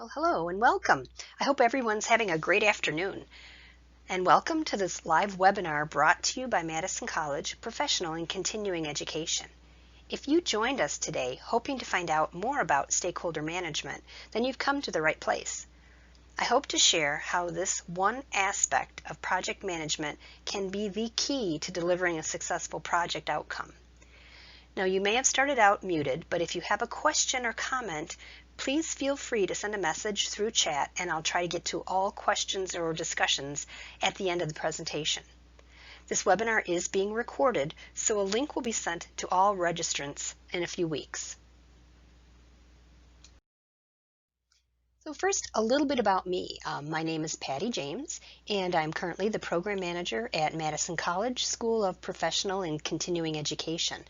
Well, hello and welcome. I hope everyone's having a great afternoon. And welcome to this live webinar brought to you by Madison College Professional and Continuing Education. If you joined us today hoping to find out more about stakeholder management, then you've come to the right place. I hope to share how this one aspect of project management can be the key to delivering a successful project outcome. Now, you may have started out muted, but if you have a question or comment, please feel free to send a message through chat and I'll try to get to all questions or discussions at the end of the presentation. This webinar is being recorded, so a link will be sent to all registrants in a few weeks. So first, a little bit about me. My name is Patty James, and I'm currently the Program Manager at Madison College School of Professional and Continuing Education.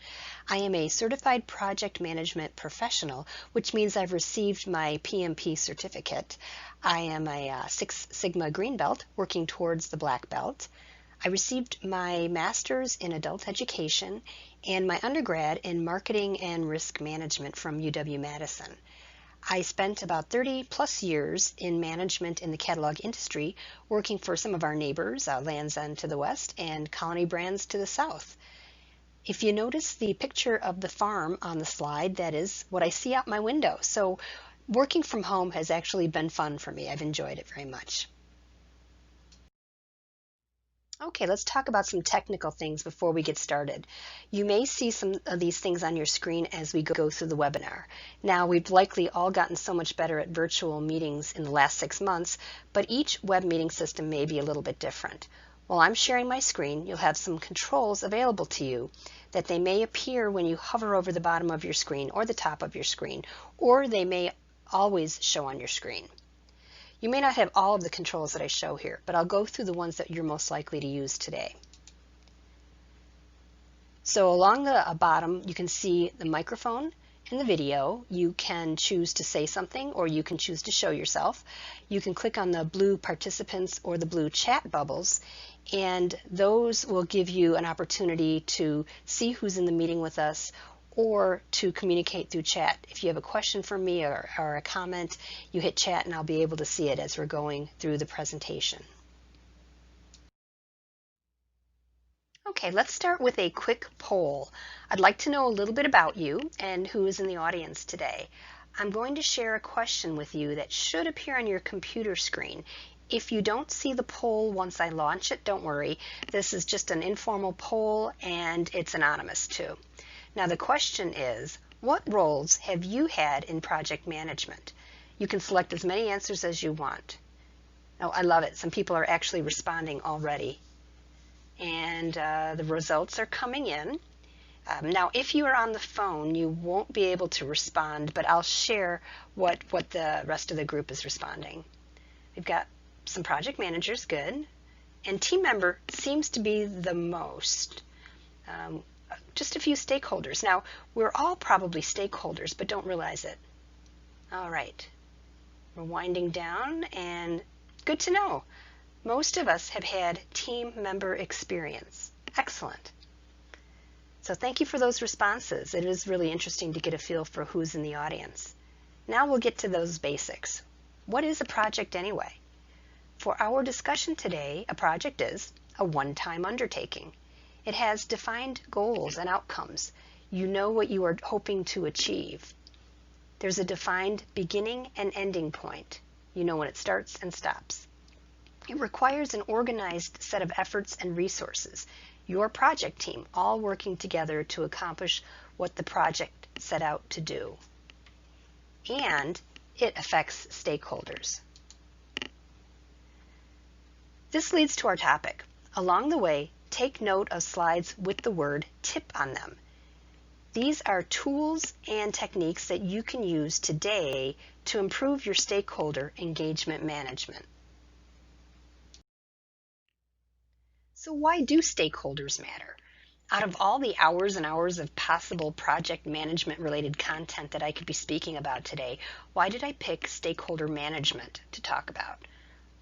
I am a Certified Project Management Professional, which means I've received my PMP certificate. I am a Six Sigma Green Belt, working towards the Black Belt. I received my Master's in Adult Education and my undergrad in Marketing and Risk Management from UW-Madison. I spent about 30 plus years in management in the catalog industry, working for some of our neighbors, Lands' End to the west and Colony Brands to the south. If you notice the picture of the farm on the slide, that is what I see out my window. So working from home has actually been fun for me. I've enjoyed it very much. Okay, let's talk about some technical things before we get started. You may see some of these things on your screen as we go through the webinar. Now, we've likely all gotten so much better at virtual meetings in the last 6 months, but each web meeting system may be a little bit different. While I'm sharing my screen, you'll have some controls available to you that they may appear when you hover over the bottom of your screen or the top of your screen, or they may always show on your screen. You may not have all of the controls that I show here, but I'll go through the ones that you're most likely to use today. So along the bottom, you can see the microphone and the video. You can choose to say something or you can choose to show yourself. You can click on the blue participants or the blue chat bubbles, and those will give you an opportunity to see who's in the meeting with us or to communicate through chat. If you have a question for me or a comment, you hit chat and I'll be able to see it as we're going through the presentation. Okay, let's start with a quick poll. I'd like to know a little bit about you and who is in the audience today. I'm going to share a question with you that should appear on your computer screen. If you don't see the poll once I launch it, don't worry. This is just an informal poll and it's anonymous too. Now the question is, what roles have you had in project management? You can select as many answers as you want. Oh, I love it. Some people are actually responding already. And the results are coming in. Now, if you are on the phone, you won't be able to respond, but I'll share what the rest of the group is responding. We've got some project managers, good, and team member seems to be the most. Just a few stakeholders. Now, we're all probably stakeholders, but don't realize it. All right, we're winding down, and good to know. Most of us have had team member experience. Excellent. So thank you for those responses. It is really interesting to get a feel for who's in the audience. Now we'll get to those basics. What is a project anyway? For our discussion today, a project is a one-time undertaking. It has defined goals and outcomes. You know what you are hoping to achieve. There's a defined beginning and ending point. You know when it starts and stops. It requires an organized set of efforts and resources, your project team all working together to accomplish what the project set out to do. And it affects stakeholders. This leads to our topic. Along the way, take note of slides with the word tip on them. These are tools and techniques that you can use today to improve your stakeholder engagement management. So why do stakeholders matter? Out of all the hours and hours of possible project management related content that I could be speaking about today, why did I pick stakeholder management to talk about?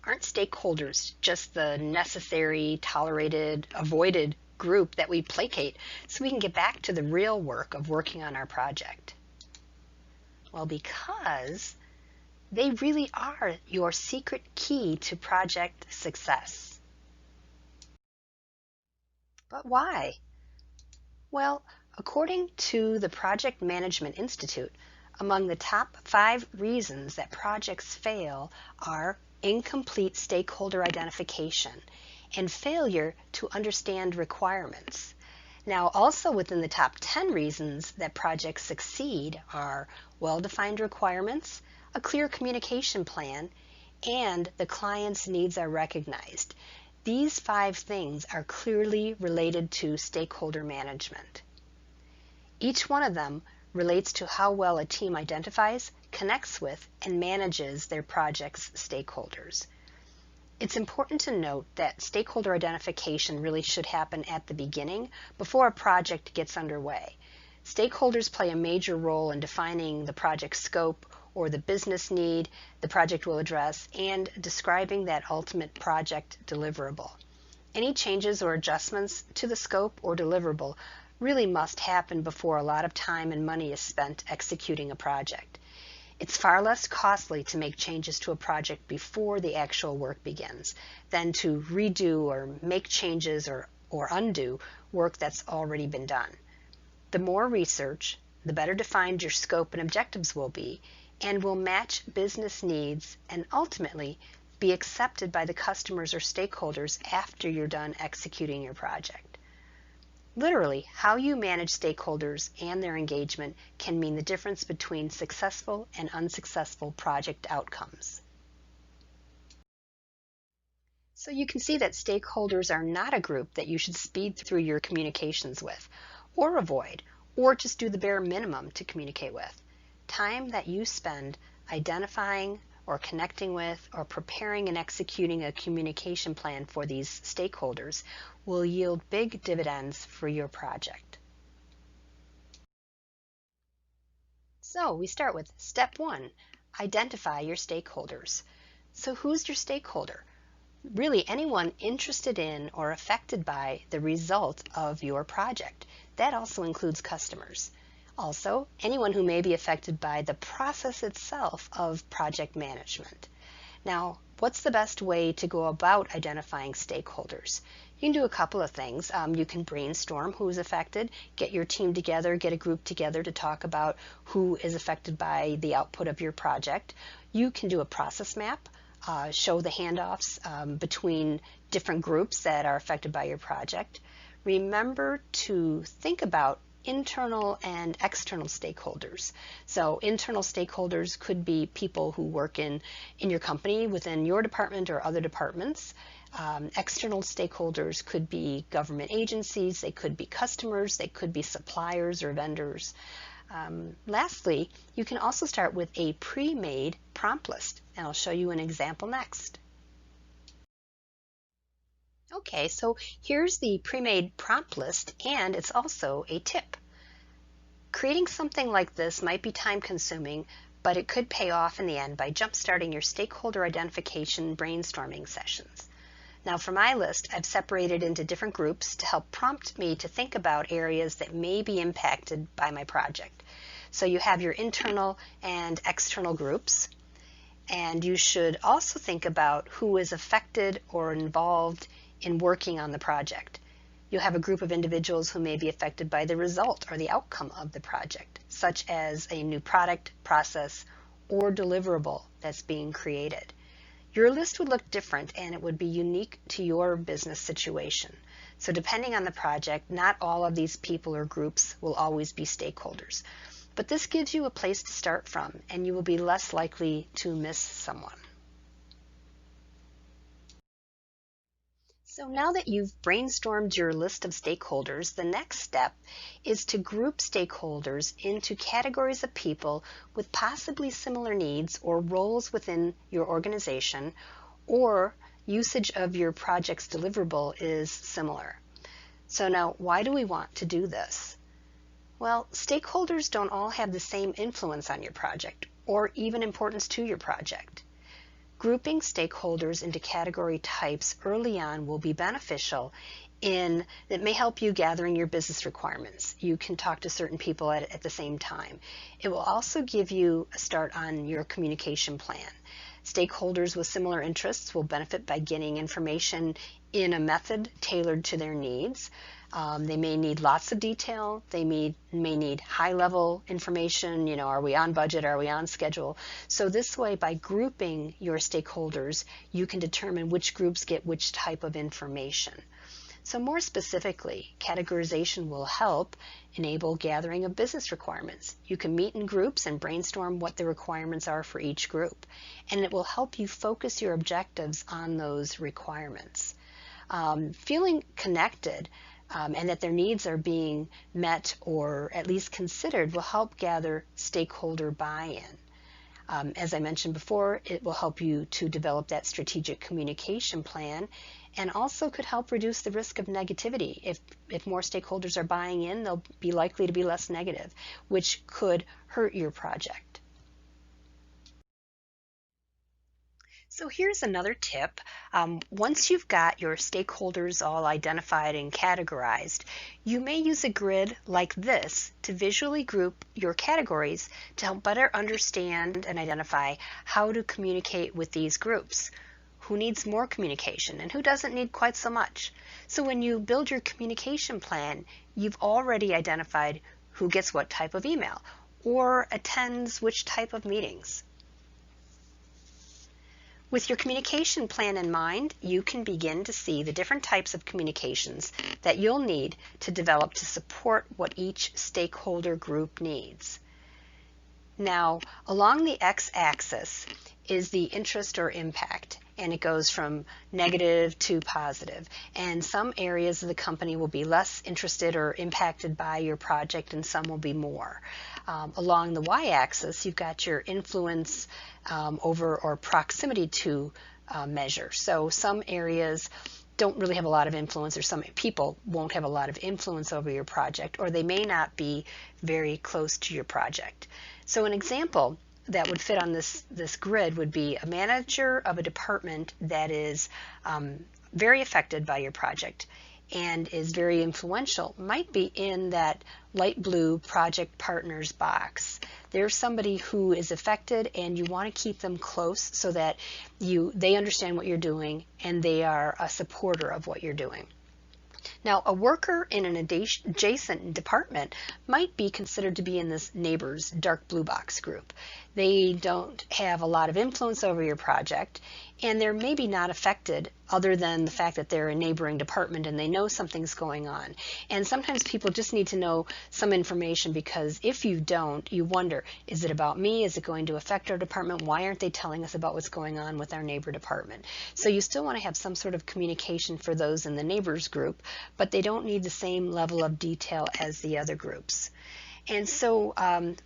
Aren't stakeholders just the necessary, tolerated, avoided group that we placate so we can get back to the real work of working on our project? Well, because They really are your secret key to project success. But why? Well, according to the Project Management Institute, among the top 5 reasons that projects fail are incomplete stakeholder identification and failure to understand requirements. Now, also within the top 10 reasons that projects succeed are well-defined requirements, a clear communication plan, and the client's needs are recognized. These 5 things are clearly related to stakeholder management. Each one of them relates to how well a team identifies, connects with, and manages their project's stakeholders. It's important to note that stakeholder identification really should happen at the beginning before a project gets underway. Stakeholders play a major role in defining the project scope or the business need the project will address and describing that ultimate project deliverable. Any changes or adjustments to the scope or deliverable really must happen before a lot of time and money is spent executing a project. It's far less costly to make changes to a project before the actual work begins than to redo or make changes or undo work that's already been done. The more research, the better defined your scope and objectives will be, and will match business needs and ultimately be accepted by the customers or stakeholders after you're done executing your project. Literally, how you manage stakeholders and their engagement can mean the difference between successful and unsuccessful project outcomes. So you can see that stakeholders are not a group that you should speed through your communications with, or avoid, or just do the bare minimum to communicate with. Time that you spend identifying or connecting with or preparing and executing a communication plan for these stakeholders will yield big dividends for your project. So we start with step 1, identify your stakeholders. So who's your stakeholder? Really anyone interested in or affected by the result of your project. That also includes customers. Also, anyone who may be affected by the process itself of project management. Now, what's the best way to go about identifying stakeholders? You can do a couple of things. You can brainstorm who's affected, get your team together, get a group together to talk about who is affected by the output of your project. You can do a process map, show the handoffs between different groups that are affected by your project. Remember to think about internal and external stakeholders. So internal stakeholders could be people who work in your company, within your department or other departments. External stakeholders could be government agencies, they could be customers, they could be suppliers or vendors. Lastly, you can also start with a pre-made prompt list, and I'll show you an example next. Okay, so here's the pre-made prompt list, and it's also a tip. Creating something like this might be time-consuming, but it could pay off in the end by jump-starting your stakeholder identification brainstorming sessions. Now for my list, I've separated into different groups to help prompt me to think about areas that may be impacted by my project. So you have your internal and external groups, and you should also think about who is affected or involved in working on the project. You'll have a group of individuals who may be affected by the result or the outcome of the project, such as a new product, process, or deliverable that's being created. Your list would look different and it would be unique to your business situation. So depending on the project, not all of these people or groups will always be stakeholders. But this gives you a place to start from, and you will be less likely to miss someone. So now that you've brainstormed your list of stakeholders, the next step is to group stakeholders into categories of people with possibly similar needs or roles within your organization, or usage of your project's deliverable is similar. So now, why do we want to do this? Well, stakeholders don't all have the same influence on your project or even importance to your project. Grouping stakeholders into category types early on will be beneficial that may help you gathering your business requirements. You can talk to certain people at the same time. It will also give you a start on your communication plan. Stakeholders with similar interests will benefit by getting information in a method tailored to their needs. They may need lots of detail. They may need high-level information. You know, are we on budget? Are we on schedule? So this way, by grouping your stakeholders, you can determine which groups get which type of information. So more specifically, categorization will help enable gathering of business requirements. You can meet in groups and brainstorm what the requirements are for each group, and it will help you focus your objectives on those requirements. Feeling connected and that their needs are being met or at least considered will help gather stakeholder buy-in. As I mentioned before, it will help you to develop that strategic communication plan, and also could help reduce the risk of negativity. If more stakeholders are buying in, they'll be likely to be less negative, which could hurt your project. So here's another tip. Once you've got your stakeholders all identified and categorized, you may use a grid like this to visually group your categories to help better understand and identify how to communicate with these groups. Who needs more communication and who doesn't need quite so much? So when you build your communication plan, you've already identified who gets what type of email or attends which type of meetings. With your communication plan in mind, you can begin to see the different types of communications that you'll need to develop to support what each stakeholder group needs. Now, along the x-axis is the interest or impact, and it goes from negative to positive. And some areas of the company will be less interested or impacted by your project, and some will be more. Along the y-axis, you've got your influence over or proximity to measure. So some areas don't really have a lot of influence, or some people won't have a lot of influence over your project, or they may not be very close to your project. So an example that would fit on this grid would be a manager of a department that is very affected by your project and is very influential might be in that light blue project partners box. There's somebody who is affected and you want to keep them close so that they understand what you're doing and they are a supporter of what you're doing. Now, a worker in an adjacent department might be considered to be in this neighbor's dark blue box group. They don't have a lot of influence over your project, and they're maybe not affected other than the fact that they're a neighboring department and they know something's going on. And sometimes people just need to know some information, because if you don't, you wonder, is it about me? Is it going to affect our department? Why aren't they telling us about what's going on with our neighbor department? So you still want to have some sort of communication for those in the neighbors group, but they don't need the same level of detail as the other groups. And so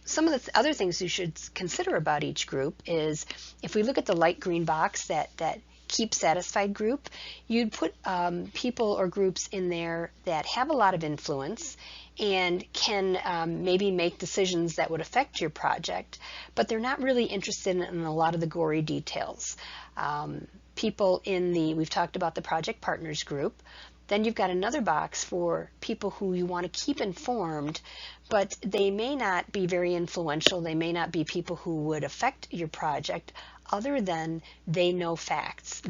some of the other things you should consider about each group is, if we look at the light green box, that keep satisfied group, you'd put people or groups in there that have a lot of influence and can maybe make decisions that would affect your project, but they're not really interested in a lot of the gory details. People we've talked about the project partners group. Then you've got another box for people who you want to keep informed, but they may not be very influential. They may not be people who would affect your project other than they know facts.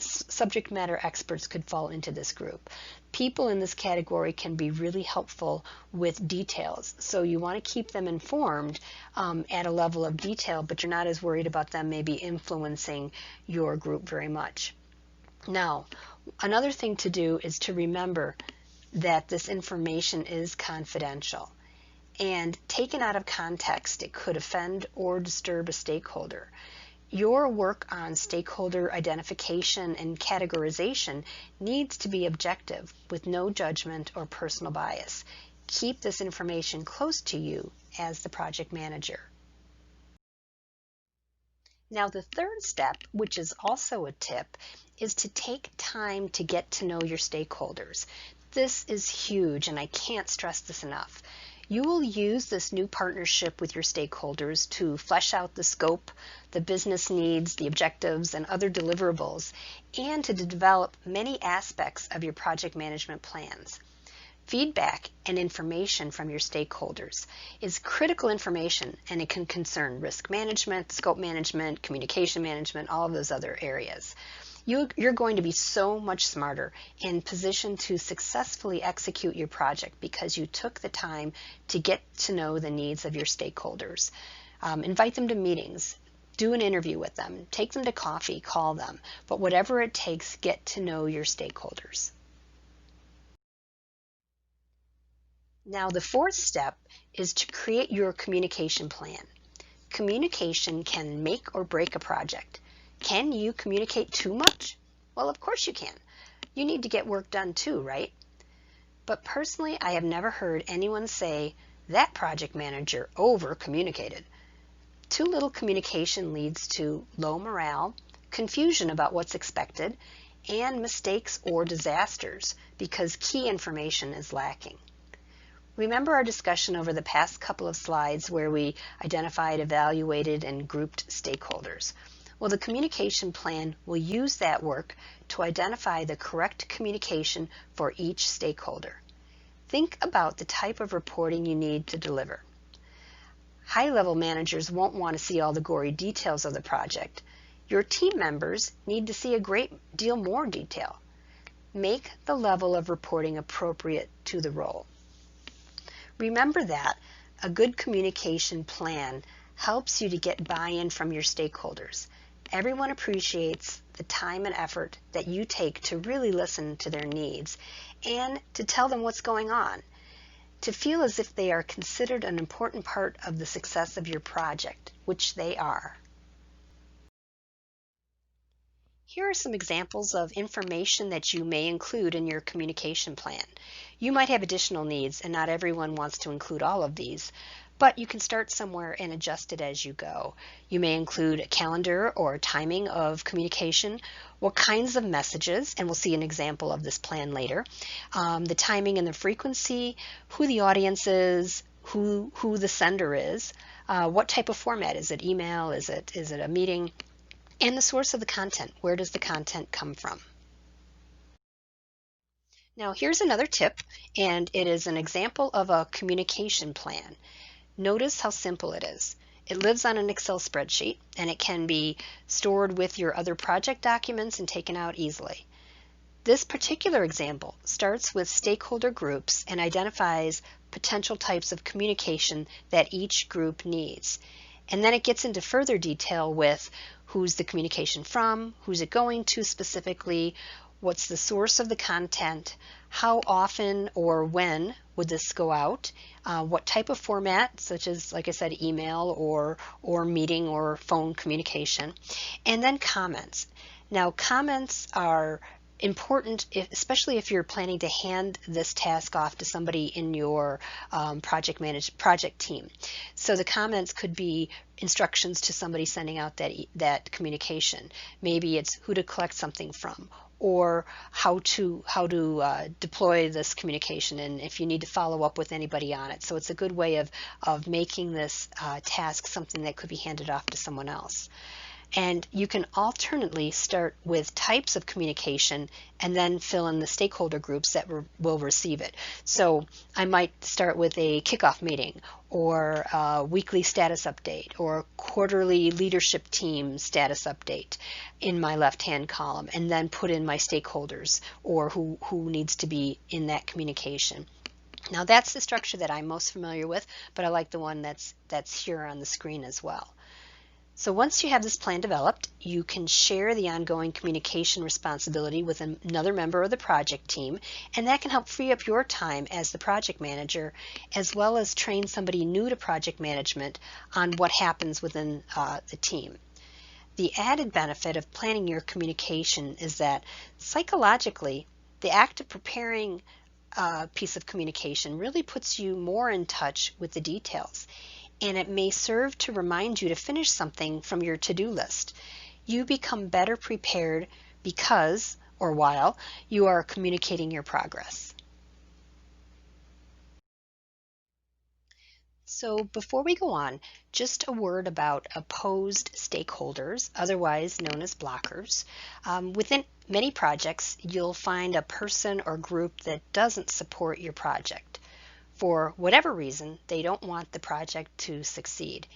Subject matter experts could fall into this group. People in this category can be really helpful with details. So you want to keep them informed at a level of detail, but you're not as worried about them maybe influencing your group very much. Now, another thing to do is to remember that this information is confidential, and taken out of context, it could offend or disturb a stakeholder. Your work on stakeholder identification and categorization needs to be objective with no judgment or personal bias. Keep this information close to you as the project manager. Now, the third step, which is also a tip, is to take time to get to know your stakeholders. This is huge, and I can't stress this enough. You will use this new partnership with your stakeholders to flesh out the scope, the business needs, the objectives, and other deliverables, and to develop many aspects of your project management plans. Feedback and information from your stakeholders is critical information, and it can concern risk management, scope management, communication management, all of those other areas. You're going to be so much smarter and positioned to successfully execute your project because you took the time to get to know the needs of your stakeholders. Invite them to meetings, do an interview with them, take them to coffee, call them, but whatever it takes, get to know your stakeholders. Now, the fourth step is to create your communication plan. Communication can make or break a project. Can you communicate too much? Well, of course you can. You need to get work done too, right? But personally, I have never heard anyone say, that project manager over-communicated. Too little communication leads to low morale, confusion about what's expected, and mistakes or disasters because key information is lacking. Remember our discussion over the past couple of slides where we identified, evaluated, and grouped stakeholders. Well, the communication plan will use that work to identify the correct communication for each stakeholder. Think about the type of reporting you need to deliver. High-level managers won't want to see all the gory details of the project. Your team members need to see a great deal more detail. Make the level of reporting appropriate to the role. Remember that a good communication plan helps you to get buy-in from your stakeholders. Everyone appreciates the time and effort that you take to really listen to their needs and to tell them what's going on, to feel as if they are considered an important part of the success of your project, which they are. Here are some examples of information that you may include in your communication plan. You might have additional needs, and not everyone wants to include all of these, but you can start somewhere and adjust it as you go. You may include a calendar or timing of communication, what kinds of messages, and we'll see an example of this plan later, the timing and the frequency, who the audience is, who the sender is, what type of format. Is it email? Is it a meeting? And the source of the content. Where does the content come from? Now, here's another tip, and it is an example of a communication plan. Notice how simple it is. It lives on an Excel spreadsheet, and it can be stored with your other project documents and taken out easily. This particular example starts with stakeholder groups and identifies potential types of communication that each group needs. And then it gets into further detail with who's the communication from, who's it going to specifically, what's the source of the content, how often or when would this go out, what type of format, such as, like I said, email or meeting or phone communication, and then comments. Now, comments are important, especially if you're planning to hand this task off to somebody in your project team. So the comments could be instructions to somebody sending out that communication. Maybe it's who to collect something from, or how to deploy this communication, and if you need to follow up with anybody on it. So it's a good way of making this task something that could be handed off to someone else. And you can alternately start with types of communication and then fill in the stakeholder groups that will receive it. So I might start with a kickoff meeting, or a weekly status update, or quarterly leadership team status update in my left-hand column, and then put in my stakeholders or who needs to be in that communication. Now, that's the structure that I'm most familiar with, but I like the one that's here on the screen as well. So once you have this plan developed, you can share the ongoing communication responsibility with another member of the project team, and that can help free up your time as the project manager, as well as train somebody new to project management on what happens within the team. The added benefit of planning your communication is that psychologically, the act of preparing a piece of communication really puts you more in touch with the details, and it may serve to remind you to finish something from your to-do list. You become better prepared because, or while, you are communicating your progress. So before we go on, just a word about opposed stakeholders, otherwise known as blockers. Within many projects, you'll find a person or group that doesn't support your project. For whatever reason, they don't want the project to succeed.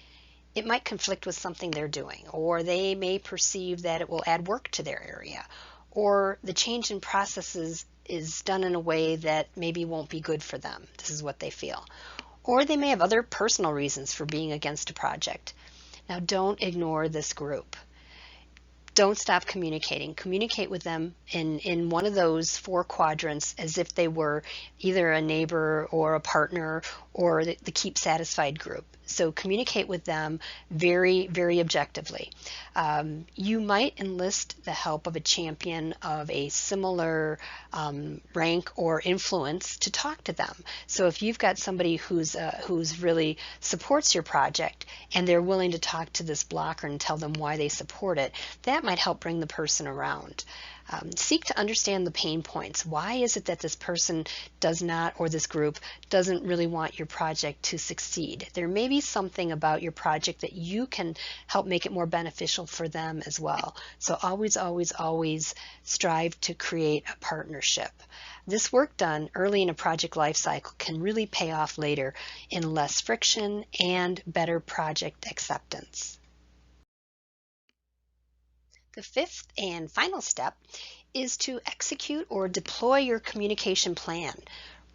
It might conflict with something they're doing, or they may perceive that it will add work to their area, or the change in processes is done in a way that maybe won't be good for them. This is what they feel. Or they may have other personal reasons for being against a project. Now, don't ignore this group. Don't stop communicating. Communicate with them in one of those four quadrants as if they were either a neighbor or a partner or the Keep Satisfied group. So communicate with them very, very objectively. You might enlist the help of a champion of a similar rank or influence to talk to them. So if you've got somebody who's really supports your project and they're willing to talk to this blocker and tell them why they support it, that might help bring the person around. Seek to understand the pain points. Why is it that this person does not, or this group doesn't really want your project to succeed? There may be something about your project that you can help make it more beneficial for them as well. So always, always, always strive to create a partnership. This work done early in a project life cycle can really pay off later in less friction and better project acceptance. The fifth and final step is to execute or deploy your communication plan.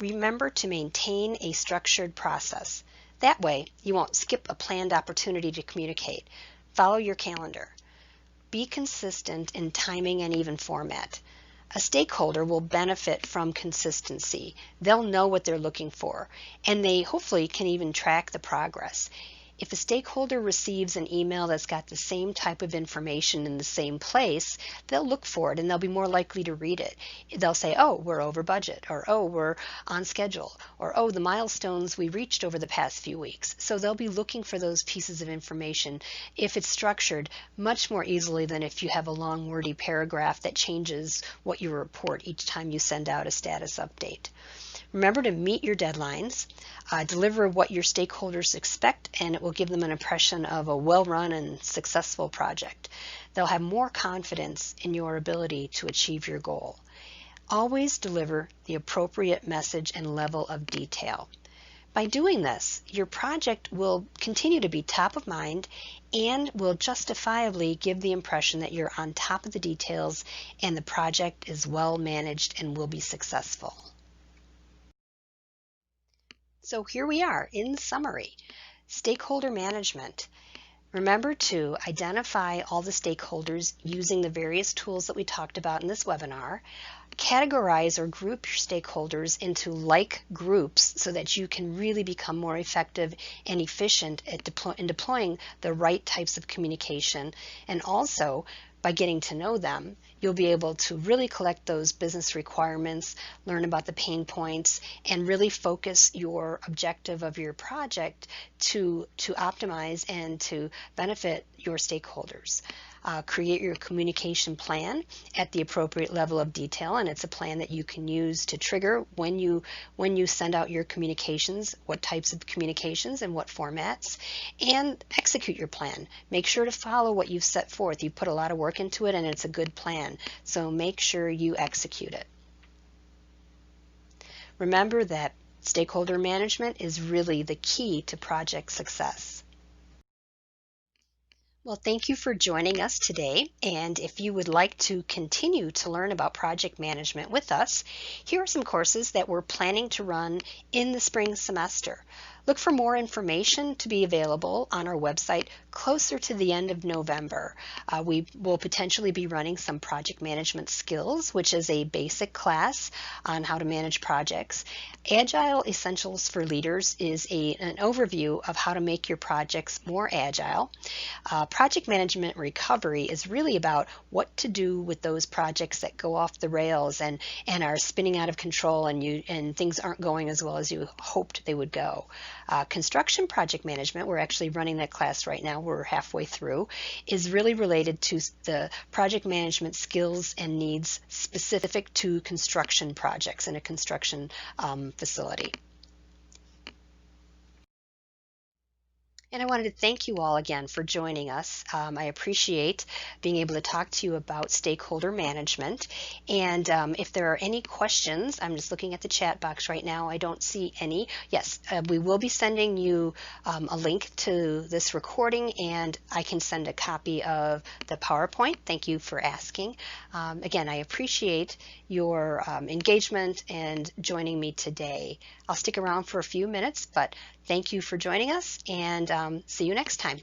Remember to maintain a structured process. That way, you won't skip a planned opportunity to communicate. Follow your calendar. Be consistent in timing and even format. A stakeholder will benefit from consistency. They'll know what they're looking for, and they hopefully can even track the progress. If a stakeholder receives an email that's got the same type of information in the same place, they'll look for it and they'll be more likely to read it. They'll say, oh, we're over budget, or oh, we're on schedule, or oh, the milestones we reached over the past few weeks. So they'll be looking for those pieces of information if it's structured much more easily than if you have a long wordy paragraph that changes what you report each time you send out a status update. Remember to meet your deadlines, deliver what your stakeholders expect, and it will give them an impression of a well-run and successful project. They'll have more confidence in your ability to achieve your goal. Always deliver the appropriate message and level of detail. By doing this, your project will continue to be top of mind and will justifiably give the impression that you're on top of the details and the project is well managed and will be successful. So here we are in summary. Stakeholder management. Remember to identify all the stakeholders using the various tools that we talked about in this webinar. Categorize or group your stakeholders into like groups so that you can really become more effective and efficient at deploying the right types of communication. And also, by getting to know them, you'll be able to really collect those business requirements, learn about the pain points, and really focus your objective of your project to optimize and to benefit your stakeholders. Create your communication plan at the appropriate level of detail, and it's a plan that you can use to trigger when you send out your communications, what types of communications and what formats, and execute your plan. Make sure to follow what you've set forth. You've put a lot of work into it and it's a good plan, so make sure you execute it. Remember that stakeholder management is really the key to project success. Well, thank you for joining us today, and if you would like to continue to learn about project management with us, here are some courses that we're planning to run in the spring semester. Look for more information to be available on our website closer to the end of November. We will potentially be running some project management skills, which is a basic class on how to manage projects. Agile Essentials for Leaders is an overview of how to make your projects more agile. Project management recovery is really about what to do with those projects that go off the rails and are spinning out of control and things aren't going as well as you hoped they would go. Construction project management, we're actually running that class right now, we're halfway through, is really related to the project management skills and needs specific to construction projects in a construction facility. And I wanted to thank you all again for joining us. I appreciate being able to talk to you about stakeholder management. And if there are any questions, I'm just looking at the chat box right now. I don't see any. Yes, we will be sending you a link to this recording, and I can send a copy of the PowerPoint. Thank you for asking. Again, I appreciate your engagement and joining me today. I'll stick around for a few minutes, but thank you for joining us, and see you next time.